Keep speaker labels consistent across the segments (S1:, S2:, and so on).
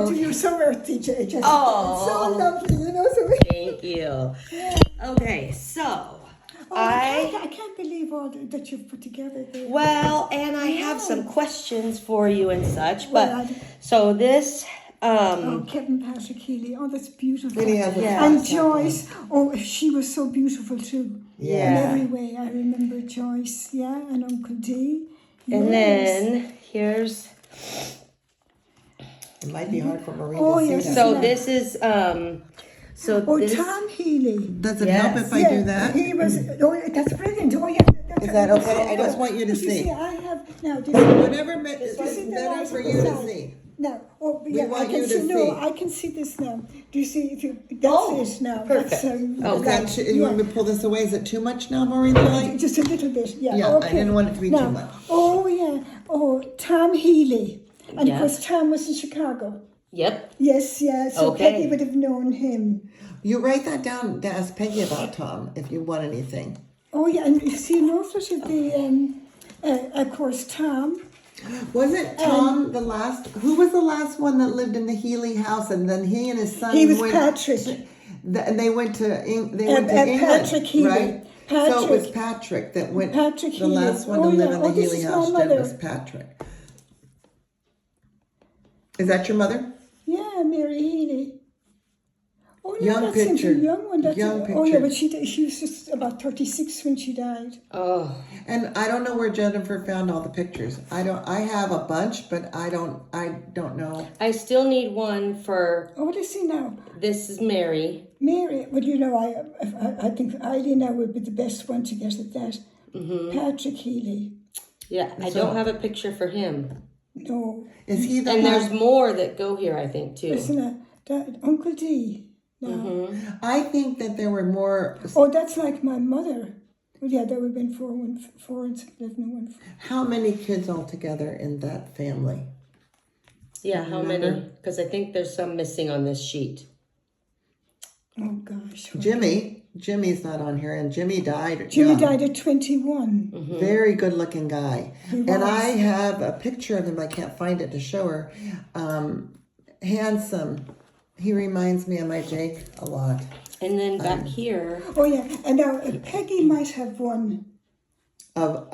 S1: Okay.
S2: You're so earthy, Jessica.
S1: Oh.
S2: So lovely, you know. So
S1: Thank you. Okay, so
S2: I can't believe all that you've put together there.
S1: well, and I have some questions for you and such, but
S2: Well,
S1: so this
S2: Kevin Patrick Healy. Oh, that's beautiful.
S3: Really has a
S1: Yeah.
S2: And
S3: fast
S2: Joyce. Oh, she was so beautiful too.
S1: Yeah.
S2: In every way. I remember Joyce. Yeah, and Uncle D.
S1: and
S2: Yes.
S1: then here's
S3: It might be hard for Maureen
S2: Oh,
S3: to see
S2: yes.
S3: that.
S1: so
S2: Yeah.
S1: this is so
S2: Oh,
S1: this
S2: Tom Healy.
S3: Does it
S1: Yes.
S3: help if I do that?
S2: He was. Oh, that's brilliant. Oh, yeah.
S3: Is that okay? I just want you to
S2: You
S3: see.
S2: I have now.
S3: Whatever is
S2: see the
S3: better
S2: light
S3: for
S2: on
S3: you
S2: the
S3: to
S2: side?
S3: see.
S2: Now, oh, yeah,
S3: want
S2: I can
S3: you to
S2: see.
S3: see.
S2: No, I can see this now. Do you see? That's it now.
S1: perfect.
S2: That's,
S1: Oh,
S3: Is that you want me to pull this away? Is it too much now, Maureen? the light?
S2: Just a little bit. Yeah.
S3: Yeah,
S2: Okay.
S3: I didn't want it to be
S2: now,
S3: too much.
S2: Oh yeah. Oh, Tom Healy, and
S1: Yeah.
S2: of course Tom was in Chicago.
S1: Yep.
S2: Yes, yeah. So
S1: Okay.
S2: Peggy would have known him.
S3: You write that down to ask Peggy about Tom if you want anything.
S2: Oh yeah, and you see, no such of the of course Tom.
S3: Wasn't Tom the last? Who was the last one that lived in the Healy house? And then he and his son
S2: He was
S3: went.
S2: Patrick.
S3: And they went to England,
S2: Patrick Healy.
S3: right? So it was Patrick that went.
S2: Patrick
S3: the
S2: Healy.
S3: last one to
S2: Oh,
S3: live
S2: yeah.
S3: in the
S2: Oh, this
S3: Healy
S2: is my
S3: house. Jim
S2: mother.
S3: was Patrick. Is that your mother?
S2: Yeah, Mary Healy. Oh, no,
S3: Young
S2: that seems
S3: picture.
S2: a young one. That's
S3: Young
S2: Oh, yeah,
S3: picture.
S2: but she was just about 36 when she died.
S1: Oh,
S3: And I don't know where Jennifer found all the pictures. I have a bunch, but I don't know.
S1: I still need one for
S2: Oh, what is she now?
S1: this is Mary.
S2: Mary. Well, you know, I think Eileen now would be the best one to get at that. Patrick Healy.
S1: Yeah, I don't have a picture for him.
S2: No.
S3: Is he the
S1: And
S3: one?
S1: there's more that go here, I think, too.
S2: Listen, Uncle D. No.
S3: I think that there were more.
S2: Oh, that's like my mother. Well, yeah, that would have been 4 and 11 and 1.
S3: How many kids altogether in that family?
S1: Yeah, how many? Because I think there's some missing on this sheet.
S2: Oh, gosh.
S3: Jimmy's not on here, and Jimmy died.
S2: Jimmy
S3: young.
S2: died at 21.
S3: Very good looking guy.
S2: He
S3: And
S2: was.
S3: I have a picture of him. I can't find it to show her. Handsome. He reminds me of my Jake a lot.
S1: And then back here,
S2: Oh, yeah. And now Peggy might have one.
S3: Of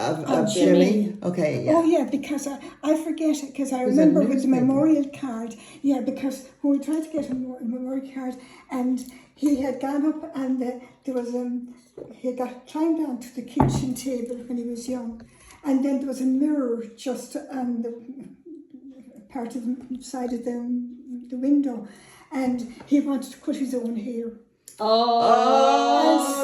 S2: Jimmy.
S3: Jimmy? Okay, yeah.
S2: Oh, yeah, because I forget it, because I
S3: was a
S2: remember with the
S3: newspaper.
S2: memorial card. Yeah, because when we tried to get a memorial card, and he had gone up and there was he had got climbed onto the kitchen table when he was young. And then there was a mirror just on the part of the side of the window. And he wanted to cut his own hair.
S1: oh,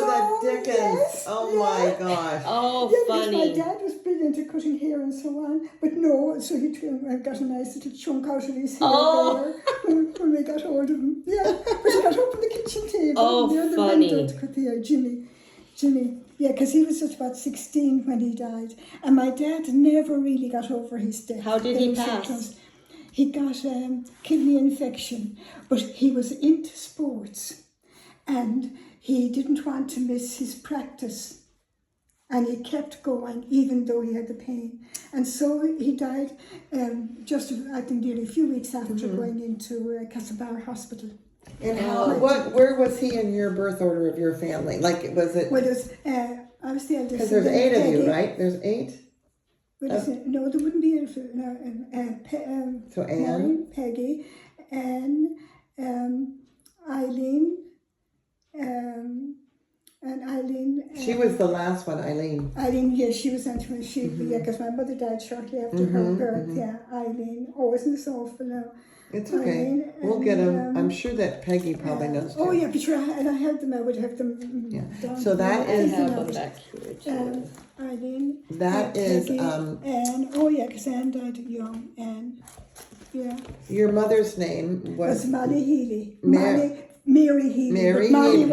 S3: Oh, the Dickens.
S2: yes,
S3: Oh,
S2: yeah.
S3: my gosh.
S1: oh,
S2: Yeah, because my
S1: funny.
S2: dad was brilliant at cutting hair and so on, but no, so he got a nice little chunk out of his hair there when we got hold of him. Yeah, but he got up on the kitchen table
S1: Oh,
S2: near the
S1: funny.
S2: window to cut the hair. Jimmy, yeah, because he was just about 16 when he died, and my dad never really got over his death.
S1: How did he
S2: Those
S1: pass?
S2: symptoms. He got kidney infection, but he was into sports, and he didn't want to miss his practice. And he kept going even though he had the pain. And so he died just, I think, nearly a few weeks after going into Castlebar Hospital.
S3: And where was he in your birth order of your family? Like, was it?
S2: Well, there's, I was the eldest.
S3: Because there's
S2: and
S3: 8 of you,
S2: Peggy-
S3: right? There's 8?
S2: No, there wouldn't be.
S3: So Anne?
S2: Maureen, Peggy, Anne, Eileen, and Eileen.
S3: She was the last one, Eileen.
S2: Eileen, yeah, she was until she, yeah, because my mother died shortly after her birth. Yeah, Eileen. Oh, isn't this awful now?
S3: It's okay.
S2: Eileen,
S3: We'll get them.
S2: and,
S3: I'm sure that Peggy probably knows too.
S2: Oh yeah, but sure, and I had them. I would have them.
S3: Yeah.
S2: Down
S3: So that
S1: I
S3: is-
S1: have them back here, too.
S2: Eileen.
S3: That is,
S2: Peggy, Anne. Oh yeah, because Anne died young. Anne. Yeah.
S3: Your mother's name
S2: Was
S3: was
S2: Molly Healy. Mary Healy.
S3: Mary
S2: but Molly
S3: Healy.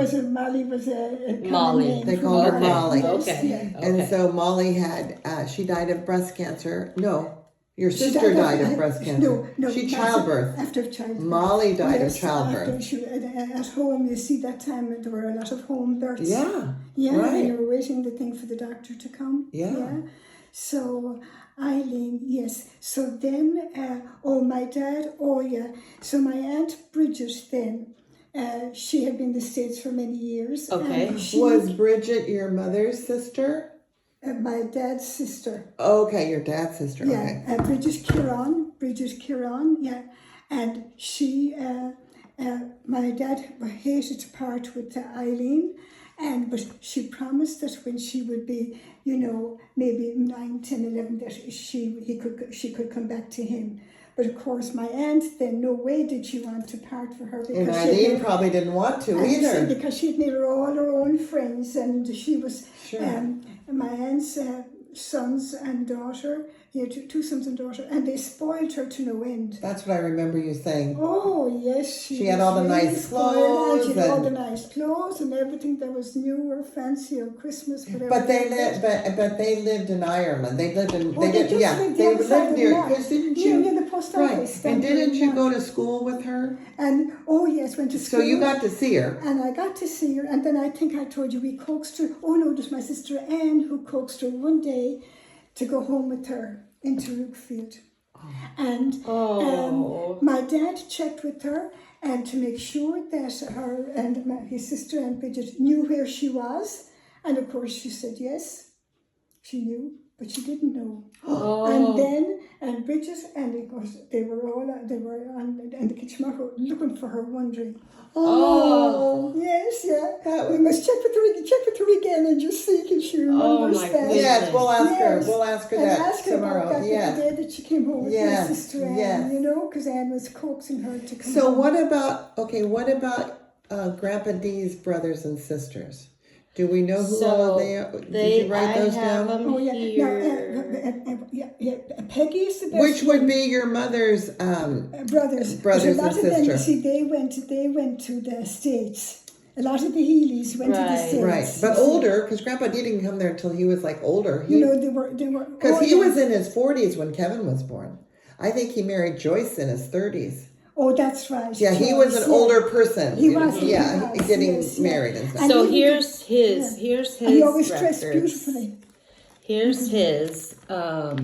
S2: was a common
S1: Molly.
S2: name
S3: They
S2: for
S3: call her
S2: her.
S3: Molly.
S2: Yes,
S1: Okay.
S2: yeah.
S3: And so Molly had, she died of breast cancer. No, your
S2: She
S3: sister died of breast cancer.
S2: No,
S3: She
S2: that's
S3: childbirth.
S2: After childbirth.
S3: Molly died of
S2: Yes,
S3: childbirth.
S2: after she, at home, you see, that time there were a lot of home births.
S3: Yeah.
S2: Yeah,
S3: Right.
S2: and you were waiting the thing for the doctor to come.
S3: Yeah.
S2: So Eileen, yes. So then, my dad, So my Aunt Bridget then, she had been in the States for many years.
S1: Okay.
S2: And she,
S3: Was Bridget your mother's sister?
S2: my dad's sister.
S3: Okay, your dad's sister.
S2: Yeah,
S3: Okay.
S2: Bridget Kieran, yeah. And she, my dad hated to part with Eileen, but she promised that when she would be, maybe 9, 10, 11, that she could come back to him. But of course, my aunt then, no way did she want to part for her.
S3: And Eileen probably didn't want to either.
S2: Because she'd made all her own friends, and she was,
S3: Sure.
S2: my aunt's sons and daughter, he had two sons and daughter, and they spoiled her to no end.
S3: That's what I remember you saying.
S2: Oh, yes.
S3: She had all the
S2: was really
S3: nice
S2: spoiled,
S3: clothes
S2: and she had all
S3: and-
S2: the nice clothes and everything that was new or fancy or Christmas, whatever.
S3: But they lived. But they lived in Ireland. They lived in.
S2: They just lived the
S3: They
S2: other side of
S3: lived near.
S2: the map.
S3: Because didn't
S2: Near
S3: you?
S2: the post
S3: Right.
S2: office.
S3: And
S2: down
S3: didn't
S2: there,
S3: you go to school with her?
S2: And, yes, went to
S3: So
S2: school.
S3: you got to see her.
S2: And I got to see her, and then I think I told you we coaxed her. Oh no, it was my sister Anne who coaxed her one day to go home with her into Rookfield. And my dad checked with her and to make sure that her and his sister Aunt Bridget knew where she was. And of course she said yes, she knew, but she didn't know. And Bridget, and of course they were on the kitchen floor looking for her, wondering.
S3: Oh.
S2: Yes, yeah.
S3: That
S2: We
S3: was-
S2: must check with her again and just see can she remembers
S1: my
S2: that.
S1: goodness.
S3: Yes, we'll ask her.
S2: Yes.
S3: We'll ask her
S2: And
S3: that
S2: ask her
S3: tomorrow.
S2: about that the
S3: Yes.
S2: day that she came home with
S3: Yes,
S2: my sister Anne,
S3: yes.
S2: because Anne was coaxing her to come
S3: So
S2: home.
S3: what about Grandpa D's brothers and sisters? Do we know who all they are? Did you write those
S1: I have
S3: down?
S1: them
S2: Oh, yeah.
S1: here.
S2: Peggy is the best.
S3: Which would be your mother's
S2: brothers.
S3: brothers
S2: But a lot
S3: and
S2: of them, you
S3: sister.
S2: see, they went to the States. A lot of the Healys went to the
S1: Right.
S2: States.
S3: Right, but
S2: you see.
S3: older, because Grandpa D didn't come there until he was like older.
S2: They were.
S3: Because he was in his 40s when Kevin was born. I think he married Joyce in his 30s.
S2: Oh, that's right.
S3: Yeah, he was an
S2: Joyce,
S3: older person.
S2: He was,
S3: Yeah,
S2: he was,
S3: getting
S2: yes, yeah.
S3: married and stuff.
S2: And
S1: So
S2: even
S1: here's his.
S2: yeah.
S1: Here's his.
S2: And he always dressed
S1: records.
S2: beautifully.
S1: Here's his.
S2: Oh,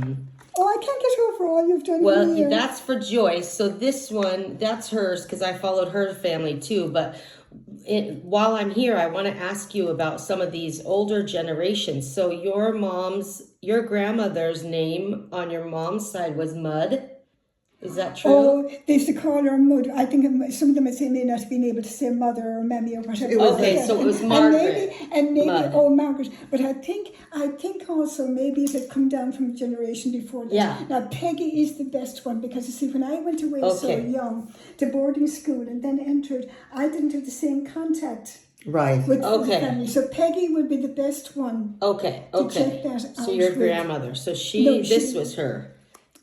S2: I can't get over all you've done
S1: Well,
S2: here.
S1: that's for Joyce. So this one, that's hers because I followed her family too. But while I'm here, I want to ask you about some of these older generations. So your grandmother's name on your mom's side was Mud. Is that true?
S2: Oh, they used to call her Mud. I think some of them would say may not have been able to say mother or mammy or whatever.
S3: It was
S1: Okay,
S3: like-
S1: so it was
S2: And
S1: Margaret.
S2: maybe
S1: Mudd.
S2: oh, Margaret. But I think also maybe it had come down from a generation before that.
S1: Yeah.
S2: Now Peggy is the best one because you see, when I went away so
S1: Okay.
S2: young to boarding school and then entered, I didn't have the same contact
S3: Right.
S2: with the
S1: Okay.
S2: family. So Peggy would be the best one.
S1: Okay.
S2: check that
S1: So
S2: out
S1: your
S2: with-
S1: grandmother. So
S2: No,
S1: this
S2: she-
S1: was her.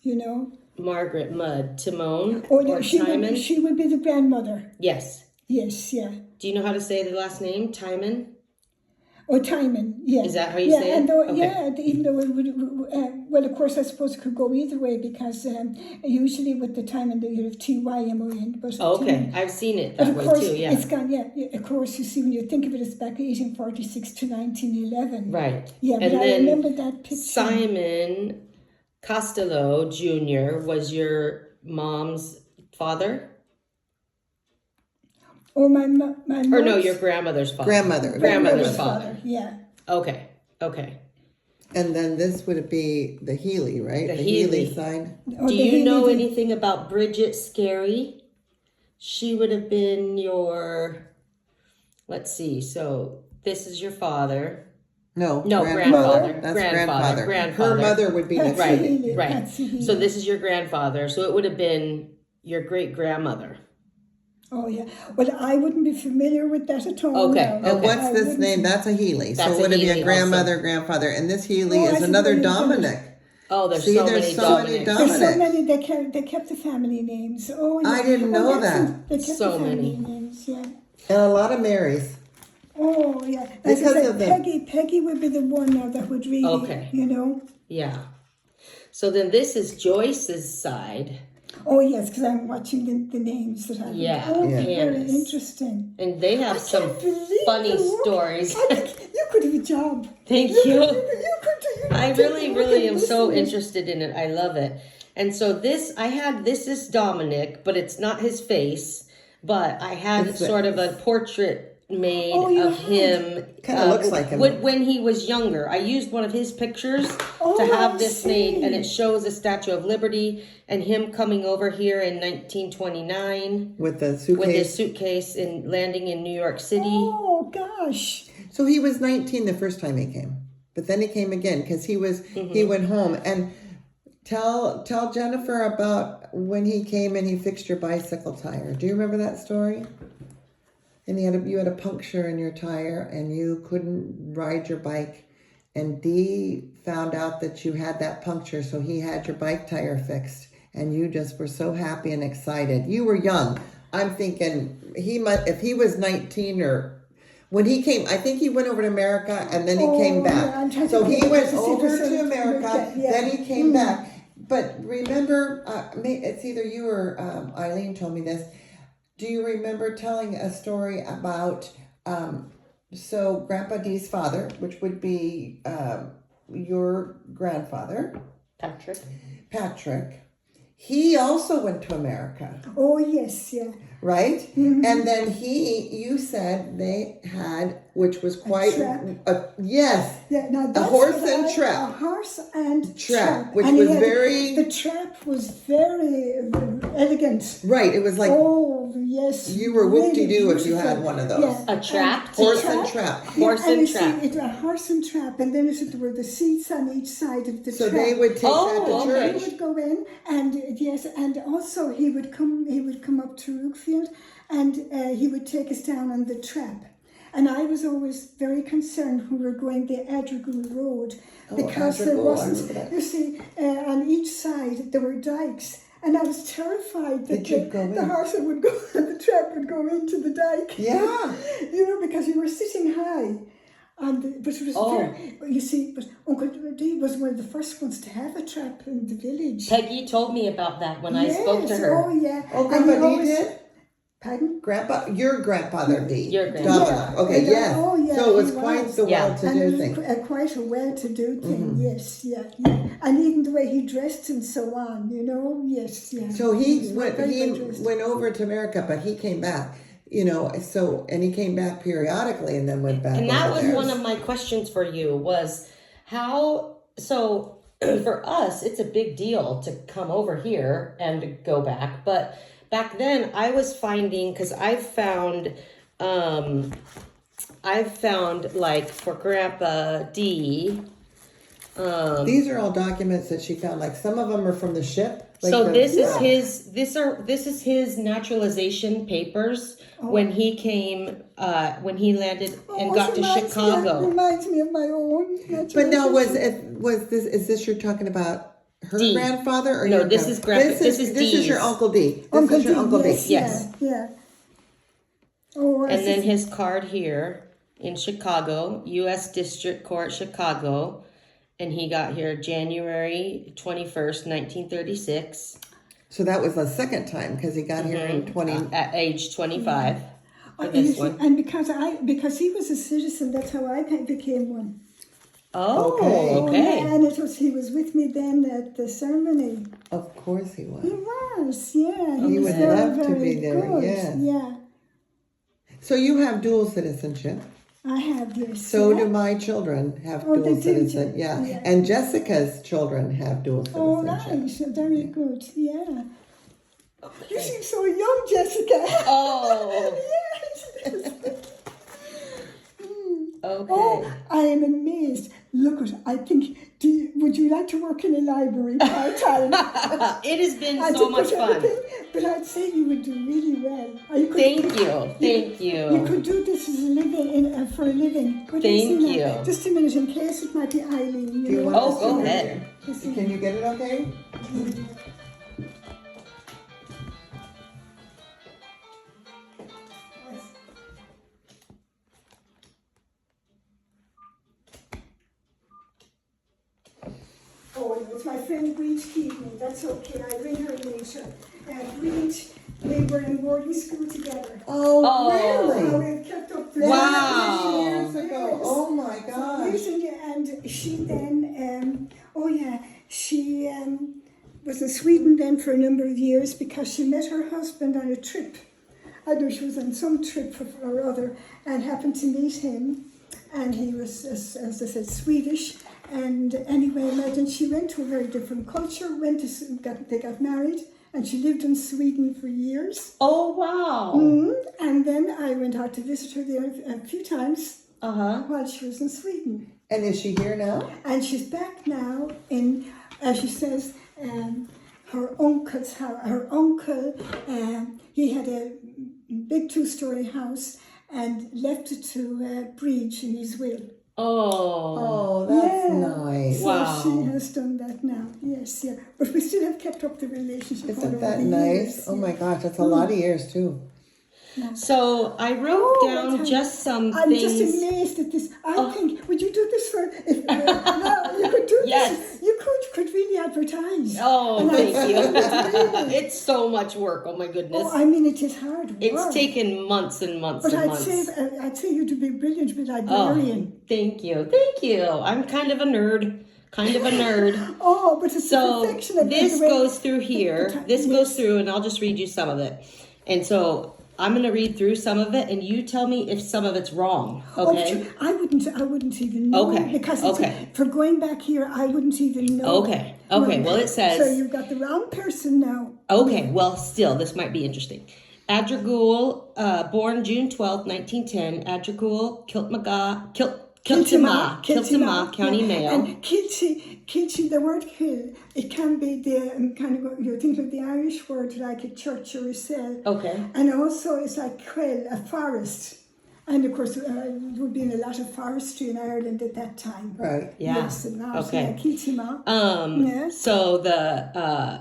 S2: You know.
S1: Margaret Mudd. Timon
S2: Oh no,
S1: or
S2: she
S1: Timon.
S2: would be the grandmother.
S1: Yes.
S2: Yes, yeah.
S1: Do you know how to say the last name? Timon?
S2: Or Timon, yeah.
S1: Is that how you
S2: yeah,
S1: say it?
S2: and though,
S1: Okay.
S2: yeah, even though it would, well, of course, I suppose it could go either way because usually with the Timon you have TYMO in. But
S1: Oh, okay.
S2: Timon-
S1: I've seen it
S2: But
S1: that
S2: of
S1: way
S2: course,
S1: too, yeah.
S2: it's gone, yeah, of course, you see, when you think of it, it's back 1846 to 1911.
S1: Right.
S2: Yeah,
S1: And
S2: but I
S1: then
S2: remember that picture.
S1: Simon Costello Jr. was your mom's father?
S2: Oh, my
S1: Or no,
S2: mom's-
S1: your grandmother's father.
S3: Grandmother.
S1: Grandmother's father.
S2: Yeah.
S1: Okay. Okay.
S3: And then this would be the Healy, right?
S1: The
S3: Healy
S1: Healy.
S3: side.
S2: Oh,
S1: Do
S2: the
S1: you know
S2: Healy-
S1: anything about Bridget Scary? She would have been your, let's see, so this is your father.
S3: No,
S1: No,
S3: grandfather.
S1: grandfather.
S3: That's
S1: grandfather.
S3: Her mother would be
S2: Patsy
S3: next.
S2: Healy,
S1: Right.
S2: Patsy Healy.
S1: So this is your grandfather. So it would have been your great grandmother.
S2: Oh, yeah. Well, I wouldn't be familiar with that at all.
S1: Okay,
S2: now.
S3: And
S1: okay.
S3: what's
S2: I
S3: this
S2: wouldn't-
S3: name? That's a Healy.
S1: That's
S3: So
S1: a
S3: would it be
S1: Healy
S3: a grandmother, grandfather? And this Healy
S2: Oh, I
S3: is
S2: see
S3: another
S2: what you're doing.
S3: Dominic.
S1: Oh, there's
S3: See,
S1: so
S3: there's
S1: many
S3: so many
S1: Dominics.
S2: There's so
S3: Dominic.
S2: many, they kept the family names. Oh, yeah.
S3: I didn't know
S2: that's
S3: that.
S2: it. They kept
S1: So
S2: the family
S1: many.
S2: names, yeah.
S3: And a lot of Marys.
S2: Oh, yeah. Like
S3: Because
S2: I said,
S3: of the-
S2: Peggy would be the one now that would really,
S1: Okay.
S2: you know.
S1: Yeah. So then this is Joyce's side.
S2: Oh yes, because I'm watching the names that I've.
S1: Yeah,
S2: Oh,
S3: yeah.
S2: very
S1: Candace.
S2: interesting.
S1: And they have some
S2: Can't believe
S1: funny
S2: the work.
S1: stories.
S2: I think you could have a job.
S1: Thank
S2: You
S1: you.
S2: could
S1: I
S2: take
S1: really,
S2: a work
S1: really
S2: in
S1: am so
S2: business.
S1: interested in it. I love it. And so this is Dominic, but it's not his face. But I had
S3: It's
S1: sort of a portrait made
S2: Oh, you
S1: of
S2: had?
S1: him.
S3: Kinda looks like him.
S1: When he was younger. I used one of his pictures
S2: Oh,
S1: to have
S2: I
S1: this made, and
S2: see.
S1: it shows a Statue of Liberty and him coming over here in 1929
S3: With the
S1: with his
S3: suitcase.
S1: suitcase and landing in New York City.
S2: Oh gosh.
S3: So he was 19 the first time he came, but then he came again because he went home. And tell Jennifer about when he came and he fixed your bicycle tire. Do you remember that story? And you had a puncture in your tire and you couldn't ride your bike. And Dee found out that you had that puncture, so he had your bike tire fixed. And you just were so happy and excited. You were young. I'm thinking if he was 19 or when he came, I think he went over to America and then he came
S2: yeah, I'm
S3: back.
S2: trying
S3: So
S2: to
S3: he
S2: think
S3: went
S2: because
S3: over
S2: he was
S3: to America,
S2: yeah.
S3: then he came back. But remember, it's either you or Eileen told me this. Do you remember telling a story about so Grandpa Dee's father, which would be your grandfather, Patrick, he also went to America,
S2: Oh yes, yeah.
S3: right? And then you said they had, which was quite,
S2: trap.
S3: yes,
S2: Yeah, now
S3: a
S2: that's
S3: horse
S2: what
S3: and
S2: A
S3: trap.
S2: horse and
S3: Trap, which
S2: And he
S3: was
S2: had-
S3: very-
S2: The trap was very elegant.
S3: Right, it was like
S2: Oh yes.
S3: you were
S2: really
S3: whoop-de-doo if you had
S2: beautiful.
S3: one of those.
S2: Yeah.
S1: A trap?
S3: Horse and trap.
S1: Horse
S2: and
S1: and
S2: you
S1: trap.
S2: See, it was a horse and trap, and then there were the seats on each side of the
S3: So
S2: trap.
S3: they would take that to
S1: Oh,
S3: church.
S2: He would go in, and yes, and also he would come up to Rookfield, and he would take us down on the trap. And I was always very concerned when we were going the Adrigal Road because there
S3: Adrigal, I
S2: wasn't,
S3: remember that.
S2: you see, on each side there were dikes. And I was terrified that the horse would go, the trap would go into the dike.
S3: Yeah.
S2: You know, because you were sitting high. But it was very, you see, but Uncle D was one of the first ones to have a trap in the village.
S1: Peggy told me about that when I spoke to her.
S2: Oh, yeah.
S3: Oh,
S2: And he
S3: Grandpa D
S2: always-
S3: did?
S2: Pardon?
S3: Your grandfather D.
S1: Your grandfather.
S3: Dominic. Okay,
S2: Yeah.
S3: yes.
S2: Oh, yeah,
S3: So it was
S2: he
S3: quite
S2: was.
S3: the
S1: Yeah.
S2: And
S3: well-to-do
S2: it was
S3: thing.
S2: quite a well-to-do thing, yes, yeah. And even the way he dressed and so on, you know, yes, yeah.
S3: So
S2: was
S3: he
S2: very well dressed.
S3: went over to America, but he came back. You know, and he came back periodically and then went back.
S1: And that
S3: over
S1: was
S3: there.
S1: one of my questions for you was so for us, it's a big deal to come over here and to go back. But back then I was finding, because I've found like for Grandpa D.
S3: These are all documents that she found. Like some of them are from the ship. Like
S1: So this
S3: yeah.
S1: is his naturalization papers when he came when he landed and got to Chicago.
S2: Reminds me of my own.
S3: But now is this you're talking about her
S1: D.
S3: grandfather or
S1: No,
S3: your
S1: this is grandpa. This is
S3: this is your
S1: D's.
S3: Uncle D. This
S2: Uncle
S3: is your
S2: D,
S3: Uncle
S2: yes,
S3: D.
S1: Yes.
S2: Yeah. Oh,
S1: And then his card here in Chicago, U.S. District Court, Chicago. And he got here January 21st, 1936.
S3: So that was the second time because he got here in 20.
S1: At age 25 for
S2: you
S1: this
S2: see,
S1: one.
S2: and because he was a citizen, that's how I became one.
S1: Oh,
S3: Okay.
S1: okay.
S2: And he was with me then at the ceremony.
S3: Of course he
S2: He
S3: was.
S2: was, yeah.
S3: He
S2: was
S3: would
S2: very,
S3: love to
S2: very
S3: be there,
S2: good.
S3: yes.
S2: Yeah,
S3: So you have dual citizenship.
S2: I have, yes.
S3: So
S2: yeah.
S3: do my children have
S2: Oh, they
S3: dual
S2: do,
S3: citizenship.
S2: yeah.
S3: Yeah. And Jessica's children have dual
S2: Oh,
S3: citizenship.
S2: nice. Very good, yeah. You seem so young, Jessica.
S1: Oh,
S2: Yes.
S1: okay.
S2: Oh, I am amazed. Look at, I think, would you like to work in a library part-time?
S1: It has been
S2: I
S1: so
S2: did
S1: much
S2: put
S1: fun.
S2: everything, but I'd say you would do really well. Or you could,
S1: Thank
S2: You
S1: you.
S2: could do this as a living, for a living. Could
S1: Thank
S2: see
S1: you.
S2: that? Just a minute, in case it might be Eileen.
S3: Do you want
S1: Oh,
S3: us to
S1: go
S3: do
S1: ahead.
S3: it? Can you get it okay?
S2: Oh, it was it's my friend Breed Keaton. That's okay. I'll ring her later. Breed, we were in boarding school together.
S3: Oh,
S2: How
S3: really?
S2: we've kept up
S1: Wow.
S3: Years ago. Oh my
S2: So
S3: gosh.
S2: recently, and she then, she was in Sweden then for a number of years because she met her husband on a trip. I know she was on some trip or other and happened to meet him. And he was, as I said, Swedish. And anyway, imagine she went to a very different culture, they got married, and she lived in Sweden for years.
S1: Oh, wow.
S2: And then I went out to visit her there a few times while she was in Sweden.
S3: And is she here now?
S2: And she's back now in, as she says, her uncle's house. Her uncle, he had a big 2-story house and left it to Breach in his will.
S1: Oh.
S3: Oh, that's nice.
S2: So
S1: Wow.
S2: she has done that now. Yes, yeah. But we still have kept up the relationship. all
S3: Isn't
S2: over
S3: that
S2: the
S3: nice?
S2: years,
S3: Oh
S2: yeah.
S3: my gosh, that's a lot of years too.
S1: So I wrote down just some
S2: I'm
S1: things.
S2: just amazed at this. I think, would you do this for, if no, you could do
S1: Yes.
S2: this, you could really advertise.
S1: Oh,
S2: And I
S1: thank
S2: think
S1: you.
S2: it's really-
S1: It's so much work. Oh my goodness.
S2: Oh, I mean, it is hard work.
S1: It's taken months and months
S2: But
S1: and
S2: I'd
S1: months.
S2: say you'd be brilliant with
S1: Oh,
S2: librarian.
S1: thank you. Thank you. I'm kind of a nerd.
S2: Oh, but it's the
S1: So
S2: perfection of
S1: this
S2: the way-
S1: goes through here. This goes through, and I'll just read you some of it. And so I'm going to read through some of it, and you tell me if some of it's wrong. Okay.
S2: Oh, I wouldn't even know.
S1: Okay,
S2: Because
S1: okay.
S2: for going back here, I wouldn't even know.
S1: Okay, okay, well, it says-
S2: So you've got the wrong person now.
S1: Okay, well, still, this might be interesting. Adragul, born June 12th, 1910, Adragul, Kiltima, County,
S2: yeah.
S1: Mayo.
S2: And Kilty, the word kill, it can be the kind of, you think of the Irish word like a church or a cell.
S1: Okay.
S2: And also it's like quell, a forest. And of course, there would be a lot of forestry in Ireland at that time.
S3: Right.
S1: Yeah.
S2: Yes, and now,
S1: Okay.
S2: Kiltima. Yes.
S1: So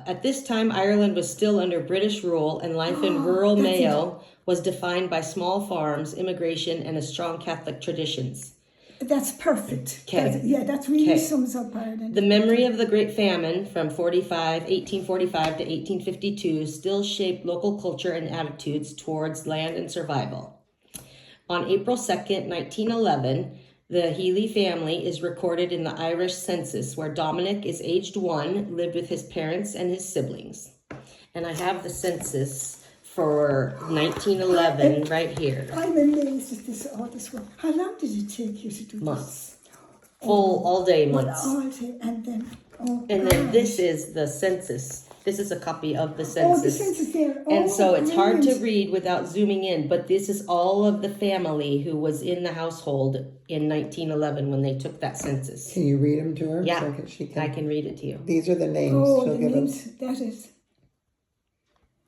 S1: at this time, Ireland was still under British rule, and life in rural
S2: that's
S1: Mayo was defined by small farms, immigration, and a strong Catholic traditions.
S2: That's perfect.
S1: Okay.
S2: That really
S1: Okay.
S2: sums up Ireland.
S1: The memory of the Great Famine from 1845 to 1852 still shaped local culture and attitudes towards land and survival. On April 2nd, 1911, the Healy family is recorded in the Irish census, where Dominic is aged 1, lived with his parents and his siblings. And I have the census for 1911 right here.
S2: I'm amazed at all this work. How long did it take you to do
S1: Months. Full all day
S2: this?
S1: months.
S2: All day, and then,
S1: And then this is the census. This is a copy of the census.
S2: Oh, the census there.
S1: And so it's hard to
S2: brilliant.
S1: read without zooming in, but this is all of the family who was in the household in 1911 when they took that census.
S3: Can you read them to her?
S1: Yeah,
S3: So
S1: I can read it to you.
S3: These are the names
S2: Oh,
S3: she'll
S2: the
S3: give
S2: names,
S3: us.
S2: that is.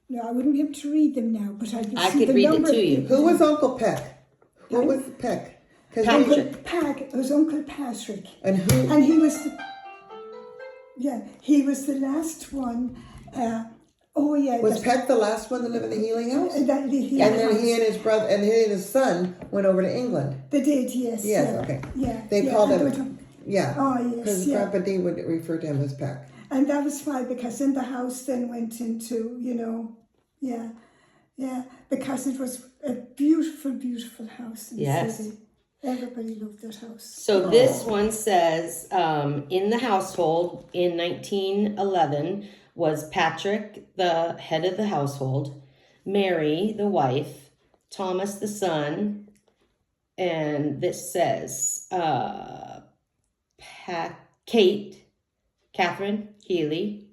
S2: No, I wouldn't be able to read them now, but I could
S1: I
S2: see
S1: could
S2: the
S1: read it
S2: number
S1: to
S2: of
S1: you.
S2: people.
S3: Who was Uncle Peck? What was Peck? 'Cause we-
S2: Uncle Pag, it was Uncle Patrick.
S3: And who?
S2: And he was the last one.
S3: Was Peck the last one to live in the Healy house?
S2: And then he
S3: And his brother and his son went over to England.
S2: They did, yes.
S3: Yes,
S2: yeah,
S3: okay.
S2: Yeah.
S3: They
S2: yeah,
S3: called
S2: and
S3: him.
S2: they were-
S3: Yeah.
S2: Oh, yes,
S3: Because
S2: yeah.
S3: Grandpa D would refer to him as Peck.
S2: And that was why, because then the house then went into, because it was a beautiful, beautiful house in
S1: Yes.
S2: the city. Everybody loved that house.
S1: So this one says, in the household in 1911 was Patrick, the head of the household, Mary, the wife, Thomas, the son, and this says, Kate, Catherine Healy,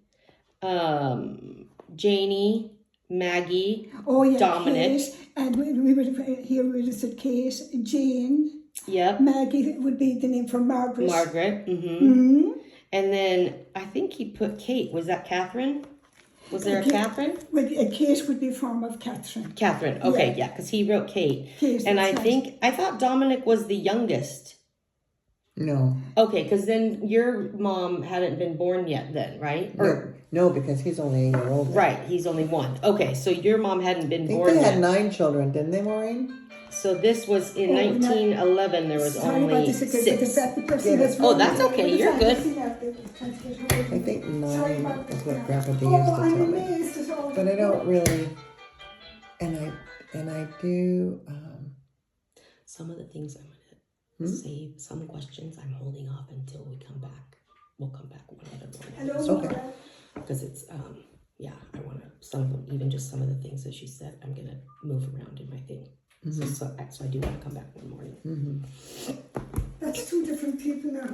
S1: Janie, Maggie,
S2: Oh, yeah,
S1: Dominic.
S2: Kate, and we would have said Kate, Jane,
S1: yep,
S2: Maggie would be the name for Margaret.
S1: Margaret,
S2: Mm-hmm.
S1: And then I think he put Kate. Was that Catherine? Was there a
S2: Kate.
S1: Catherine?
S2: Kate would be a form of Catherine.
S1: Catherine. Okay, yeah, because he wrote Kate.
S2: Kate,
S1: And I
S2: that's right.
S1: I thought Dominic was the youngest.
S3: No.
S1: Okay, because then your mom hadn't been born yet then, right?
S3: No, because he's only 8 years old.
S1: Right, he's only 1. Okay, so your mom hadn't been
S3: I think
S1: born
S3: they
S1: yet.
S3: had 9 children, didn't they, Maureen?
S1: So this was in
S2: Oh, no.
S1: 1911. There was
S2: Sorry about
S1: only
S2: this again, but the
S1: 6.
S2: fact the person that's
S1: Oh, that's
S2: running
S1: okay.
S2: the
S1: You're
S2: time
S1: good.
S2: to see that, they were trying to get hold of
S3: I
S2: me.
S3: think
S2: Sorry
S3: 9
S2: about
S3: is
S2: that.
S3: what Grandpa D
S2: Oh,
S3: used to
S2: I'm
S3: tell me.
S2: amazed at all.
S3: But I don't really, and I do,
S1: Some of the things I'm going to save, some questions I'm holding off until we come back. We'll come back one other morning.
S2: Hello,
S3: Okay.
S2: Laura.
S1: Because it's, yeah, I want to, some of them, even just some of the things that she said, I'm going to move around in my thing. So I do want to come back one morning.
S2: That's 2 different people now.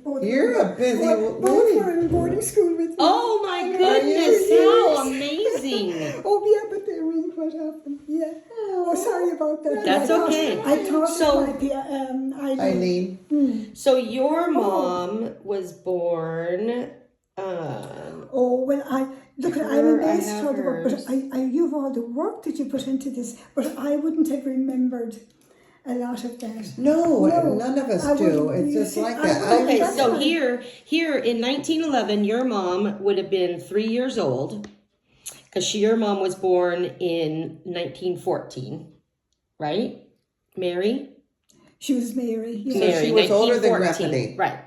S2: Both
S3: You're
S2: were-
S3: a busy
S2: both
S3: lady.
S2: were in boarding school with me.
S1: Oh my
S2: I know,
S1: goodness,
S2: for
S1: how
S2: years.
S1: amazing.
S2: Oh yeah, but they ring what happened. Yeah. Oh, sorry about that.
S1: That's
S2: I thought-
S1: okay.
S2: I thought
S1: So-
S2: it might be
S3: Eileen.
S1: So your mom was born,
S2: Oh well, I'm
S1: Her, I
S2: amazed
S1: have
S2: how the work, but
S1: hers.
S2: you've all the work that you put into this, but I wouldn't have remembered a lot of that.
S3: No,
S2: No,
S3: none of us
S2: I
S3: do.
S2: wouldn't.
S3: It's
S2: You
S3: just
S2: see,
S3: like
S2: I
S3: that.
S2: wouldn't.
S1: okay,
S2: That's
S1: so
S2: fine.
S1: here in 1911, your mom would have been 3 years old because your mom was born in 1914, right? Mary?
S2: She was Mary. Yeah.
S1: Mary,
S3: she was older than
S1: 1914.
S3: Grandpa D.
S1: Right.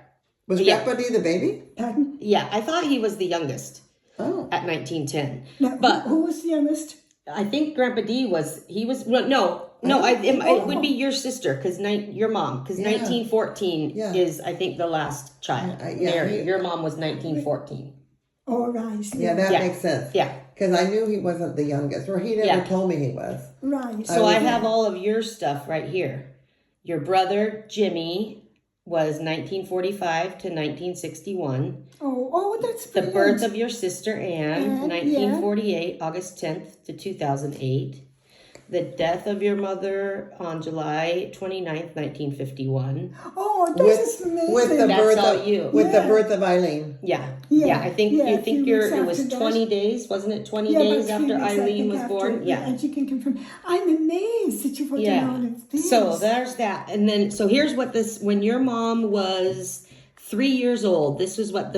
S3: Was
S1: Yeah.
S3: Grandpa D the baby?
S2: Pardon?
S1: Yeah, I thought he was the youngest
S3: Oh.
S1: at 1910.
S2: Now,
S1: But
S2: who was the youngest?
S1: I think Grandpa D was no, it would be your sister because your mom because
S3: Yeah.
S1: 1914
S3: Yeah.
S1: is I think the last child.
S3: Yeah,
S1: Mary, your mom was 1914.
S2: Oh, right.
S3: Yeah, that
S1: Yeah.
S3: makes sense.
S1: Yeah.
S3: Because I knew he wasn't the youngest, or he never
S1: Yeah.
S3: told me he was.
S2: Right.
S1: So I have all of your stuff right here. Your brother Jimmy was 1945 to 1961.
S2: Oh, that's
S1: The
S2: brilliant.
S1: birth of your sister Anne,
S2: Anne,
S1: 1948, August 10th to 2008. The death of your mother on July 29th, 1951.
S2: Oh, this is amazing.
S3: With the
S1: That's
S3: birth
S1: all
S3: of
S1: you.
S3: with the
S2: Yeah.
S3: birth of Eileen.
S1: Yeah.
S2: Yeah,
S1: I think
S2: yeah,
S1: you
S2: a
S1: think
S2: few weeks
S1: it was
S2: after that.
S1: 20 days, wasn't it? 20
S2: Yeah,
S1: days
S2: about 3
S1: after
S2: weeks, I
S1: Eileen
S2: think,
S1: was
S2: after,
S1: born. Yeah.
S2: and you can confirm. I'm amazed that you put down all of this.
S1: So there's that. And then so here's what when your mom was 3 years old, this was what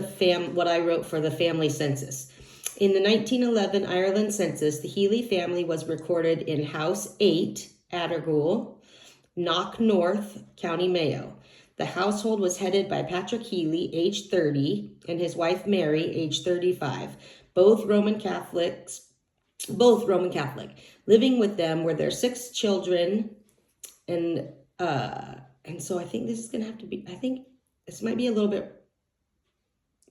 S1: what I wrote for the family census. In the 1911 Ireland census, the Healy family was recorded in House 8, Addergool, Knock North, County Mayo. The household was headed by Patrick Healy, age 30, and his wife Mary, age 35, both Roman Catholic. Living with them were their 6 children, and so I think this is gonna have to be. I think this might be a little bit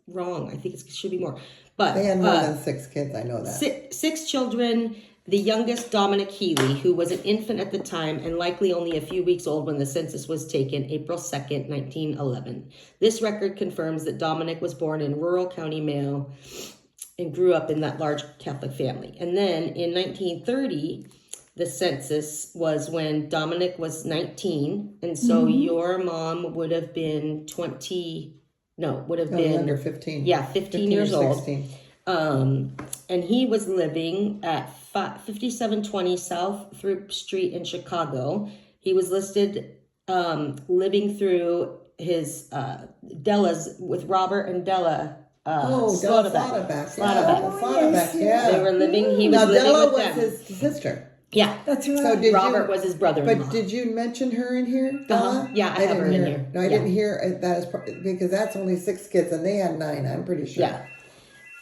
S1: wrong. I think it should be more. But
S3: They had more than 6 kids. I know that.
S1: Six children. The youngest, Dominic Healy, who was an infant at the time and likely only a few weeks old when the census was taken, April 2nd, 1911. This record confirms that Dominic was born in rural County Mayo and grew up in that large Catholic family. And then in 1930, the census was when Dominic was 19. And so your mom would have been
S3: Under 15.
S1: Yeah, 15 years
S3: or
S1: old.
S3: 16.
S1: And he was living at 5720 South Throop Street in Chicago. He was listed living through his Della's with Robert and Della.
S3: Della
S1: Slaughterback.
S3: Slaughterback, yeah.
S1: They were living. He was
S3: Now
S1: living
S3: Della
S1: with
S3: was
S1: them.
S3: his sister.
S1: Yeah,
S2: That's right.
S3: So did
S1: Robert was his brother-in-law.
S3: But did you mention her in here, Della?
S1: Yeah, I have
S3: didn't
S1: her in
S3: hear.
S1: here.
S3: No, I
S1: Yeah.
S3: didn't hear that because that's only 6 kids and they had 9. I'm pretty sure.
S1: Yeah,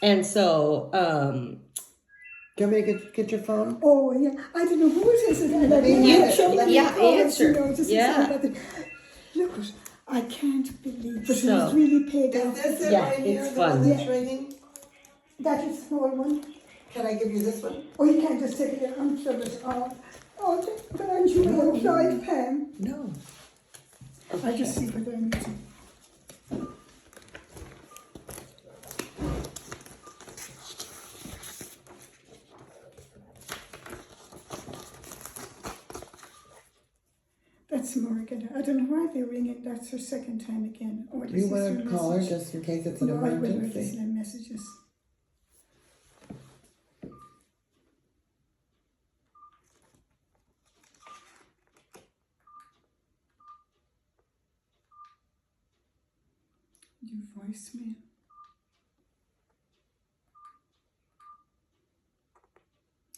S1: and so
S3: Do you want me to get your phone?
S2: Oh, yeah. I don't know who it is.
S1: answer. Yeah.
S2: Look, I can't believe it.
S1: So-
S2: It was really paid off.
S3: Is this
S1: Yeah,
S3: right here,
S1: it's
S3: the one
S1: fun.
S3: that's ringing?
S2: That is a small one.
S3: Can I give you this one?
S2: Oh, you can't just take it and shove it off. Oh, but aren't you unemployed, Pam?
S3: No.
S2: I just see what I need to. That's Morgan. I don't know why they're ringing. That's her second time again. Oh,
S3: Do you want to call her
S2: message.
S3: just in case it's an
S2: No, I will
S3: emergency?
S2: listen to messages. You voice me.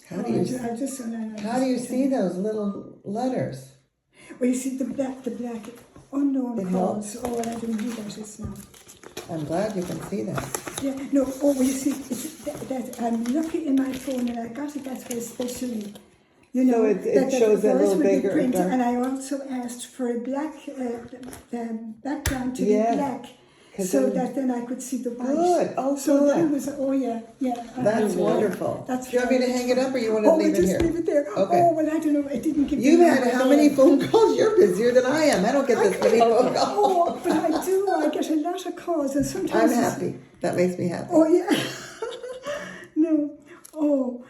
S3: How do you
S2: I just
S3: how do you see those little letters?
S2: Well, you see the black unknown
S3: It
S2: cause.
S3: helps.
S2: Oh, I don't know who that is now.
S3: I'm glad you can see that.
S2: Yeah, no, oh, well, you see, it's that I'm looking in my phone and I got it that way especially. You know,
S3: So it shows
S2: the
S3: a
S2: voice
S3: little
S2: would be
S3: bigger,
S2: printed,
S3: dark.
S2: and I also asked for a black background to
S3: Yeah,
S2: be black,
S3: 'cause
S2: so
S3: then-
S2: that then I could see the white.
S3: Good, oh,
S2: so
S3: good.
S2: that was, oh yeah.
S3: That's wonderful.
S2: That's
S3: Do you want me to hang it up or you want to
S2: oh,
S3: leave it
S2: just
S3: here?
S2: leave it there.
S3: Okay.
S2: Oh, well, I don't know, I didn't give
S3: You've
S2: the
S3: had
S2: number
S3: how
S2: there.
S3: many phone calls? You're busier than I am. I don't get this many phone calls.
S2: Oh, but I do, I get a lot of calls, and sometimes...
S3: I'm happy. That makes me happy.
S2: Oh, yeah. No. Oh,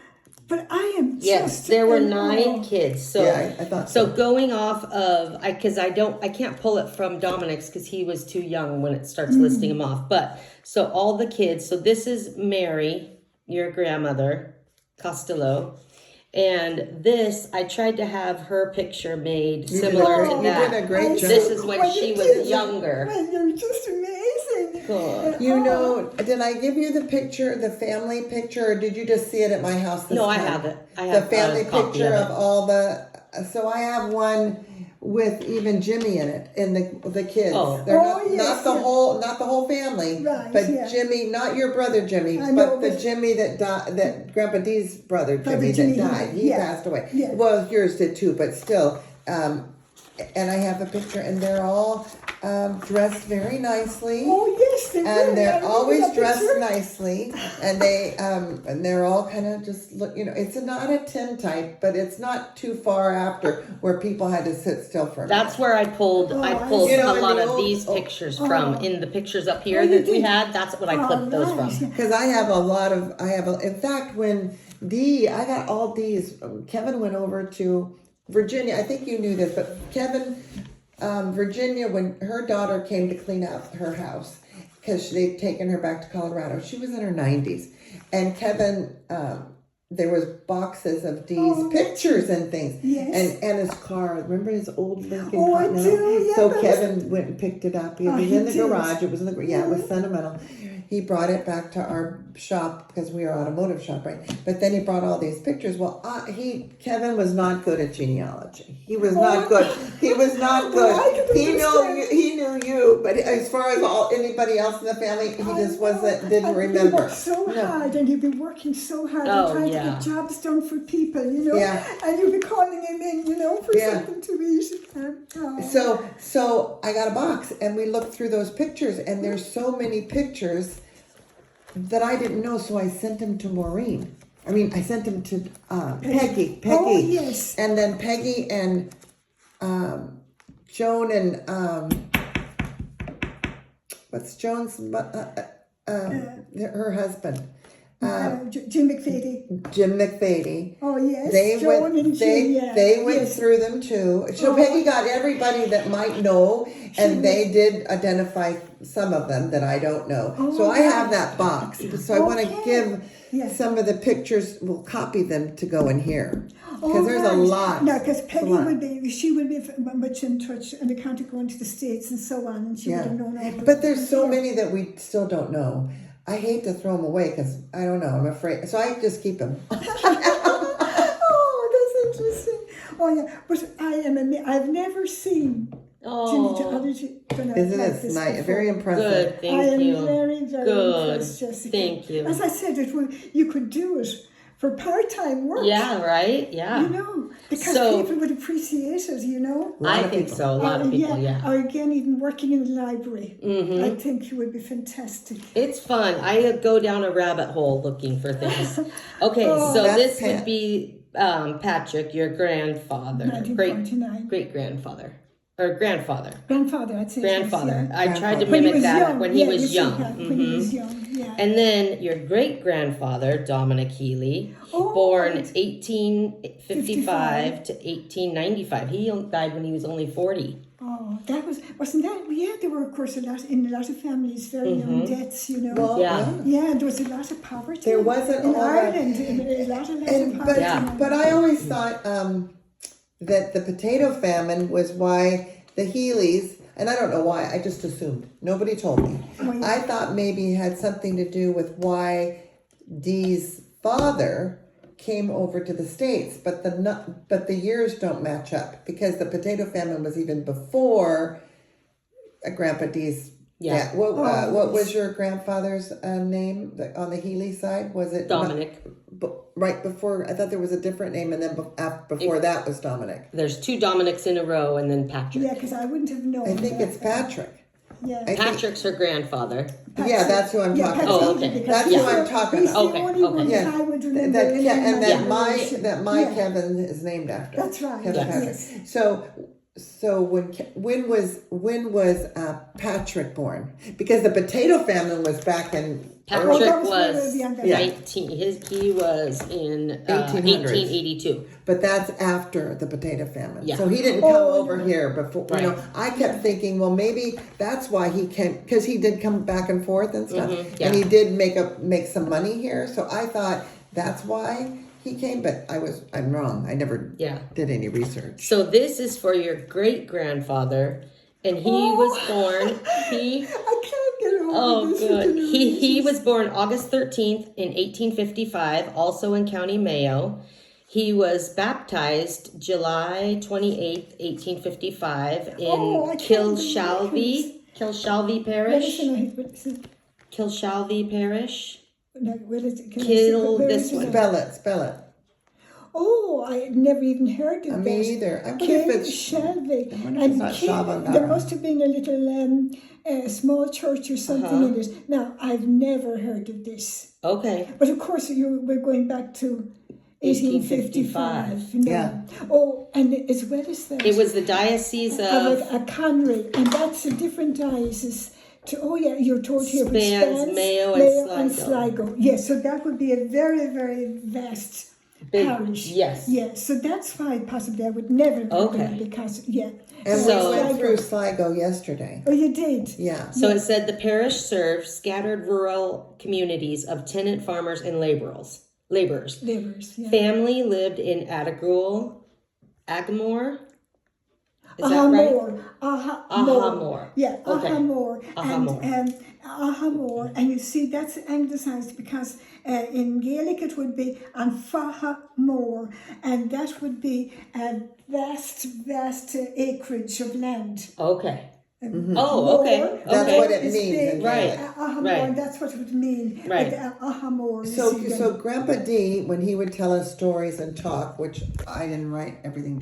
S2: but I am
S1: Yes,
S2: just
S1: there were
S2: in
S1: 9
S2: awe.
S1: kids. So
S3: Yeah, I thought
S1: so
S3: so.
S1: going off of I can't pull it from Dominic's because he was too young when it starts listing them off. But so all the kids. So this is Mary, your grandmother, Costello. And this, I tried to have her picture made similar to that.
S3: You did a great job.
S1: This is when
S2: Well,
S1: she
S2: you
S1: was
S2: did.
S1: younger.
S2: Well, you're just amazing.
S1: Good.
S3: You know, did I give you the picture, the family picture, or did you just see it at my house this
S1: No, I
S3: time?
S1: have it. I
S3: The
S1: have
S3: family
S1: a copy
S3: picture
S1: of it.
S3: of all the, so I have one with even Jimmy in it, in the kids.
S1: Oh.
S3: They're
S2: Oh,
S3: not,
S2: yes,
S3: not the
S2: yeah.
S3: whole family,
S2: Right,
S3: but
S2: yeah.
S3: Jimmy, not your brother Jimmy,
S2: I know,
S3: but the
S2: but-
S3: Jimmy that died, that Grandpa D's brother Jimmy
S2: Jimmy,
S3: that died. He
S2: yeah,
S3: passed away.
S2: yeah.
S3: Well, yours did too, but still. And I have a picture, and they're all dressed very nicely.
S2: Oh, yes, they were.
S3: And
S2: I
S3: they're
S2: remember
S3: always
S2: that
S3: dressed
S2: picture.
S3: nicely, and they're all kind of just look. You know, it's not a tintype, but it's not too far after where people had to sit still for a minute.
S1: That's where I pulled
S3: You know,
S1: a
S3: in
S1: lot
S3: the
S1: of
S3: old-
S1: these pictures from. In the pictures up here
S2: Oh, you
S1: that we
S2: did?
S1: had, that's what I clipped those
S2: right.
S1: from.
S3: Because I have a lot of, in fact, when I got all these, Kevin went over to Virginia. I think you knew this, but Kevin, Virginia, when her daughter came to clean out her house, because they'd taken her back to Colorado, she was in her 90s. And Kevin, there was boxes of Dee's pictures and things.
S2: Yes.
S3: And his car, remember his old Lincoln
S2: Oh, I
S3: Continental?
S2: do, yeah,
S3: So
S2: that was-
S3: Kevin went and picked it up. It was
S2: he
S3: in the
S2: did.
S3: garage. It was in the, it was sentimental. He brought it back to our shop because we are automotive shop, right? But then he brought all these pictures. Well, Kevin was not good at genealogy. He was not good. He was not
S2: Well, I
S3: good.
S2: could
S3: He
S2: understand.
S3: knew you, but as far as anybody else in the family, he just didn't
S2: And
S3: remember.
S2: You worked so
S3: No.
S2: hard, and you've been working so hard
S1: Oh,
S2: and trying
S1: yeah.
S2: to get jobs done for people, you know.
S3: Yeah.
S2: And you'll be calling him in, you know, for
S3: Yeah.
S2: something to eat. Oh.
S3: So I got a box and we looked through those pictures, and there's so many pictures that I didn't know, so I sent them to Maureen. I mean, I sent them to Peggy.
S2: Oh, yes.
S3: And then Peggy and Joan and what's Joan's her husband,
S2: Jim McFaddy.
S3: Jim McFaddy.
S2: Oh, yes.
S3: They
S2: Joan
S3: went.
S2: and Jim, yeah.
S3: They went
S2: Yes.
S3: through them too. So
S2: Oh.
S3: Peggy got everybody that might know, and they did identify some of them that I don't know. So I have that box. So I want to
S2: Okay.
S3: give
S2: Yes.
S3: some of the pictures. We'll copy them to go in here because
S2: Oh,
S3: there's a
S2: right.
S3: lot.
S2: No, because
S3: It's a
S2: Peggy
S3: lot.
S2: she will be much in touch on account of going to the States and so on, and she would
S3: Yeah,
S2: have known all
S3: but there's so
S2: yeah.
S3: many that we still don't know. I hate to throw them away because I don't know. I'm afraid, so I just keep them.
S2: Oh, that's interesting. Oh, yeah, but I've never seen genealogy done
S3: Isn't
S2: like
S3: it
S2: this
S3: nice?
S2: before.
S3: Very impressive.
S1: Good,
S2: I
S1: thank
S2: am
S1: you.
S2: very, very
S1: Good,
S2: impressed, Jessica.
S1: thank you.
S2: As I said, you could do it for part-time work.
S1: Yeah, right? Yeah.
S2: You know, because
S1: So-
S2: people would appreciate it, you know.
S3: lot
S1: I
S3: of
S1: think
S3: people.
S1: so. A lot of people, yeah.
S2: Or again, even working in the library. I think it would be fantastic.
S1: It's fun. I go down a rabbit hole looking for things. Okay, so
S3: That's
S1: this
S3: Pat.
S1: would be Patrick, your grandfather,
S2: 1949.
S1: great grandfather, or grandfather.
S2: Grandfather, I'd say.
S1: Grandfather.
S2: Yes,
S1: I tried to
S2: When he
S1: mimic
S2: was
S1: that
S2: young.
S1: when he
S2: Yeah,
S1: was
S2: you see
S1: young.
S2: that, When he was young, yeah.
S1: And then your great grandfather, Dominic Healy,
S2: Oh,
S1: born
S2: right.
S1: 1855 to 1895. He died when he was only 40.
S2: Oh, wasn't that? Yeah, there were, of course, in a lot of families, very young deaths, you know.
S3: Well,
S1: Yeah.
S2: Yeah, and there was a lot of poverty.
S3: There wasn't
S2: in
S3: all that-
S2: Ireland. A lot of
S3: And
S2: poverty.
S3: but I always thought that the potato famine was why the Healys, and I don't know why, I just assumed. Nobody told me.
S2: Oh, yeah.
S3: I thought maybe it had something to do with why Dee's father came over to the States, but the years don't match up because the potato famine was even before Grandpa D's.
S1: Yeah.
S3: What was your grandfather's name on the Healy side? Was it
S1: Dominic.
S3: Right before, I thought there was a different name, and then before that was Dominic.
S1: There's 2 Dominics in a row, and then Patrick.
S2: Yeah, because I wouldn't have known.
S3: I think it's Patrick.
S2: Yeah.
S1: Patrick's her grandfather.
S3: Yeah, that's who I'm talking about.
S1: Oh, okay.
S3: That's who I'm talking
S2: He's
S3: about.
S2: the
S1: Okay,
S2: only
S1: okay.
S2: one
S3: Yeah.
S2: I would remember.
S3: That
S2: in my generation.
S3: my Kevin is named after.
S2: That's right.
S3: Kevin Patrick.
S2: Yes.
S3: So when was Patrick born? Because the potato famine was back in
S1: Patrick
S2: that was
S1: was
S2: when we were
S1: 19. He was in 1882.
S3: But that's after the potato famine.
S1: Yeah.
S3: So he didn't come over here before.
S1: Right.
S3: You know, I kept thinking, well, maybe that's why he came, because he did come back and forth and stuff,
S1: yeah.
S3: and he did make some money here. So I thought that's why he came, but I'm wrong. I never did any research.
S1: So this is for your great grandfather, and he was born.
S2: I can't get over this.
S1: Good. He was born August 13th in 1855, also in County Mayo. He was baptized July 28th, 1855 in Kilshalvey Parish. Kilshalvey Parish.
S2: No, where is it?
S3: Spell it.
S2: Oh, I had never even heard of that.
S3: Me either. I wonder if it's
S2: Shelby.
S3: it's not Shalvey.
S2: There must have been a little small church or something in it. Now, I've never heard of this.
S1: Okay.
S2: But of course, we're going back to 1855. No.
S3: Yeah.
S2: Oh, and as well as that,
S1: It was the Diocese of
S2: a Conry, and that's a different diocese. You're told here, but
S1: Spans, Mayo, and
S2: Sligo. Yes, so that would be a very, very vast parish.
S1: Yes.
S2: Yes, so that's why possibly I would never go there because,
S3: And
S1: So-
S3: we went through Sligo yesterday.
S2: Oh, you did?
S3: Yeah.
S1: So it said the parish serves scattered rural communities of tenant farmers and laborers.
S2: Labourers, yeah.
S1: Family lived in Agamore. Is that right? Ahamore.
S2: Yeah,
S1: Okay.
S2: Ahamore.
S1: Ahamore.
S2: And Ahamore. And you see, that's anglicised because in Gaelic it would be Anfahamore. And that would be a vast, vast acreage of land.
S1: Okay.
S3: Mm-hmm.
S1: Oh, okay.
S2: More,
S3: That's what it
S2: is
S3: means
S2: big.
S3: in
S1: Right.
S2: Ahamore,
S1: Right.
S2: that's what it would mean.
S1: Right.
S2: Ahamore. you
S3: So
S2: see,
S3: Grandpa D, when he would tell us stories and talk, which I didn't write everything down.